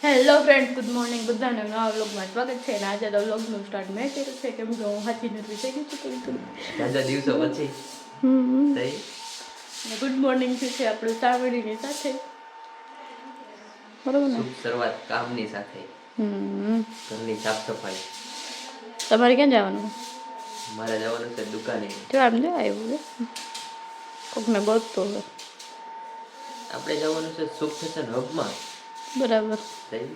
Hello friends, good morning. બધાને નવા વ્લોગમાં સ્વાગત છે. અને આજે તો વ્લોગનું સ્ટાર્ટ મેં કર્યું છે કેમ કે હું હાથી નથી થઈ ગઈ છું થોડી ઘણા દિવસો પછી થઈ. અને ગુડ મોર્નિંગ છે આપણું સાવડીની સાથે, બરોબર ને? શુભ શરૂઆત કામની સાથે. ઘરની સાફ સફાઈ. તમારે ક્યાં જવાનું? મારે જવાનું છે દુકાને. જો આમ જો આવ્યું છે કોકને ગોતતો હોય. આપણે જવાનું છે શુભ ફેશન હબમાં. બરાબર. થઈ.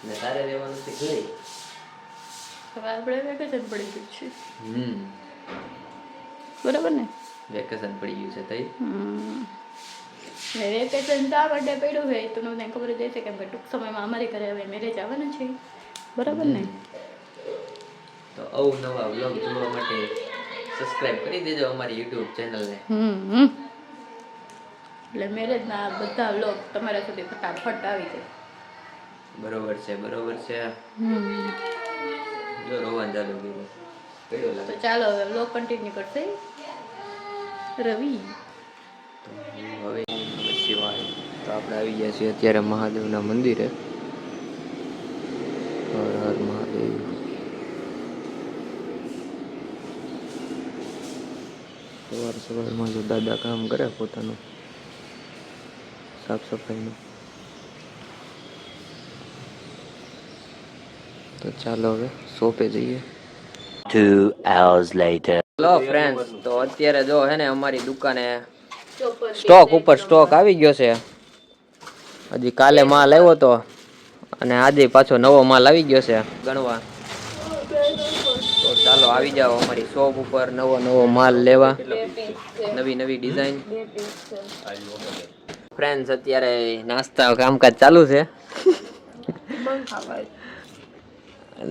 ને તારે રહેવાનું છે ઘરે. હવે આપણે વેકેશન પડી ગયું છે. હમ બરાબર ને? વેકેશન પડી ગયું છે તઈ. ને વેકેશન શા માટે પડ્યું હોય તો તમને ખબર જ હશે કેમ કે ટૂંક સમયમાં અમારી ઘરે હવે મેરેજ આવવાના છે. બરાબર ને? તો અવનવા વ્લોગ જોવા માટે સબસ્ક્રાઇબ કરી દેજો અમારી YouTube ચેનલને. એટલે મેરેજના બધા વ્લોગ તમારા સુધી ફટાફટ આવી જાય. બરોબર છે, બરોબર છે. જો રોવાન ચાલુ કર્યું. કયો તો લાગે? ચાલો હવે વ્લોગ કન્ટિન્યુ કરશે રવિ. તો હવે શિવાય તો આપણે આવી ગયા છીએ અત્યારે મહાદેવના મંદિરે. હર હર મહાદેવ. સવારમાં જો દાદા કામ કરે પોતાનું સાફ સફાઈનું. તો ચાલો હવે શોપે જઈએ. 2 hours later. હેલો ફ્રેન્ડ્સ, તો અત્યારે જો હે ને અમારી દુકાને સ્ટોક ઉપર સ્ટોક આવી ગયો છે. હજી કાલે માલ આવ્યો તો અને આજે પાછો નવો માલ આવી ગયો છે ગણવા. તો ચાલો આવી જાઓ અમારી શોપ ઉપર નવો માલ લેવા, નવી નવી ડિઝાઇન. ફ્રેન્ડ્સ અત્યારે નાસ્તા કામકાજ ચાલુ છે.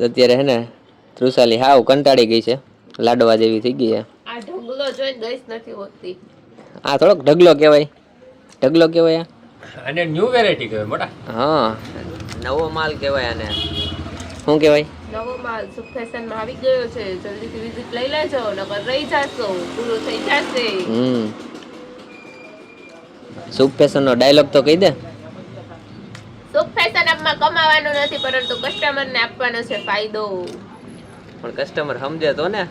અત્યારે હે ને ત્રુસાલી હાવ કંટાળી ગઈ છે, લાડવા જેવી થઈ ગઈ છે. આ ઢગલો જોઈ દઈશ નથી હોતી. આ થોડોક ઢગલો કહેવાય, ઢગલો કહેવાય અને ન્યુ વેરાયટી કહેવાય મોટા. હા, નવો માલ કહેવાય આને. શું કહેવાય? નવો માલ સુખ ફેશનમાં આવી ગયો છે. જલ્દીથી વિઝિટ લઈ લેજો નકર રહી જાશો, પૂરું થઈ જશે. સુખ ફેશન નો ડાયલોગ તો કહી દે. સુખ ફેશન માં કમાવાનું નથી પરંતુ કસ્ટમરને આપવાનો છે ફાયદો. પણ કસ્ટમર સમજે તો ને.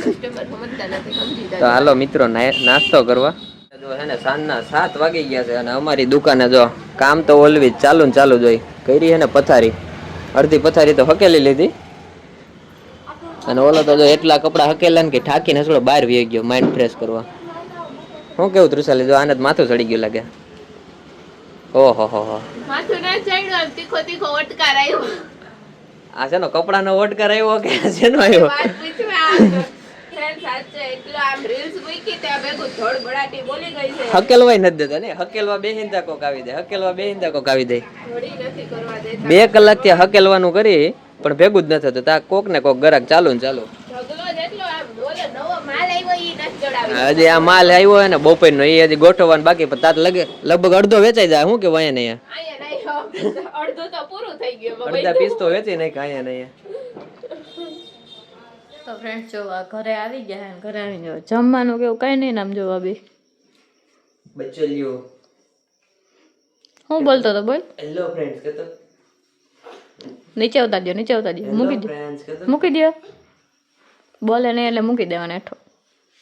કસ્ટમર સમજતા નથી, સમજી તો જાય. હાલો મિત્રો નાસ્તો કરવા. જો હે ને સાંજના 7 વાગી ગયા છે અને અમારી દુકાને જો કામ તો ઓલવી ચાલુ ને ચાલુ જ હોય. કરી હે ને પથારી, અડધી પથારી તો હકેલી લીધી અને ઓલો તો જો એટલા કપડા હકેલા ને કે ઠાકીને થોડો બહાર વી ગયો માઇન્ડ ફ્રેશ કરવા. હું કેવું ત્રુસાલી, જો આને માથું ચડી ગયું લાગે. ઓહો હો હો, માથું ના ચડ્યું, આમ તીખો તીખો ઓટકાર આવ્યો. આ છે નો કપડાનો ઓટકાર આવ્યો કે છે નો આવ્યો? વાત પૂછવા ફ્રેન્ડ સાચે એટલો આમ રીલ્સ મૂકી ત્યાં ભેગું ધોળ બડાટી બોલી ગઈ છે. હકેલવાય નથી દેતા ને, હકેલવા બેહિંદા કોક આવી દે, હકેલવા બેહિંદા કોક આવી દે. થોડી નથી કરવા દેતા. 2 કલાક થી હકેલવાનું કરી પણ ભેગું જ નથી થતું. તા કોક ને કોક ગરાક ચાલુ ને ચાલુ. ઢગલો જેટલો આમ બોલે નવો માલ આવ્યો ઈ નથી ચડાવી. હજી આ માલ આવ્યો હે ને બપોર નો, એ હજી ગોઠવવાનું બાકી. પણ તાત લગભગ અડધો વેચાઈ જાય. શું કે વાય ને અહીંયા નહીં અડધું તો પૂરું થઈ ગયું. અડધા પીસ તો વેચી નહીં કાંઈ નહીં. તો ફ્રેન્ડ્સ જો આ ઘરે આવી ગયા હે, ઘરે આવીને જો જમવાનું કેવું કઈ નહીં. નામ જોવા બી બચલ્યો. હું બોલતો તો બોલ. હેલો ફ્રેન્ડ્સ કે તો નીચે ઉતાર દો, નીચે ઉતાર દો, મૂકી દો, ફ્રેન્ડ્સ કે તો મૂકી દો. બોલે નહીં એટલે મૂકી દેવાનો હેઠો,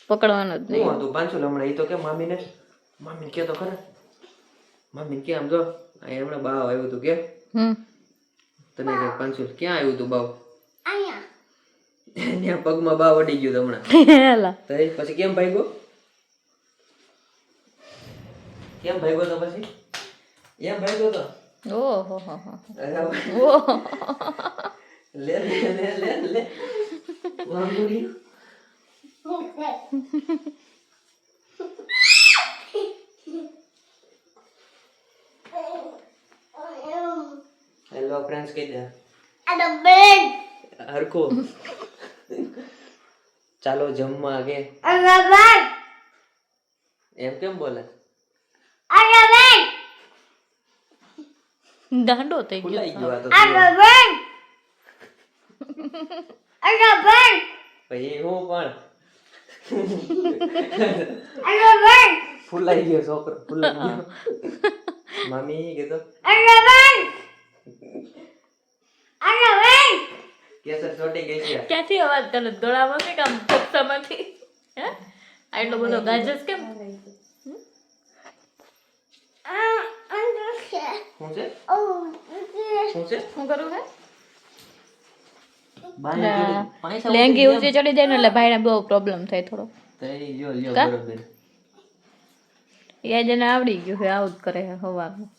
પકડવાનો જ નહીં. હું હતું પાંચું હમણાં. એ તો કે મામીને કે તો ખરા મામી કે આમ જો અહીં હમણાં બાવ આવ્યું હતું કે તને કે પાંચું ક્યાં આવ્યું હતું બાવ? અહીંયા પગમાં બાવ વડી ગયું હમણાં. હેલા તો એ પછી કેમ ભાગ્યો? કેમ ભાગ્યો તો પછી? એમ ભાગ્યો તો ઓહો હો હો. લે લે લે લે લે વાંગુરી. હેલો ફ્રેન્ડ્સ કહી દે. હરકો ચાલો જમવા કે એમ કેમ બોલે? દાંડો થઈ ફૂલાઈ ગયો. ગયો આ તો. પછી હું પણ ફૂલાઈ ગયો છોકરો, ફૂલાઈ ગયો. મામી કીધું કેસર ચોટી ગઈ છે. ક્યાંથી અવાજ કરે દોડામાંથી કે આમ પક્ષામાંથી હે આ એટલો બધો ગાજસ કેમ શું છે? શું છે? શું કરું હે બાને જોડે પૈસા લેંગી ઊંચી ચડી જાય ને એટલે ભાઈને બહુ પ્રોબ્લેમ થાય થોડો તઈ લ્યો કા? બરોબર. એ જેને આવડી ગયું છે આવું જ કરે છે સવારમાં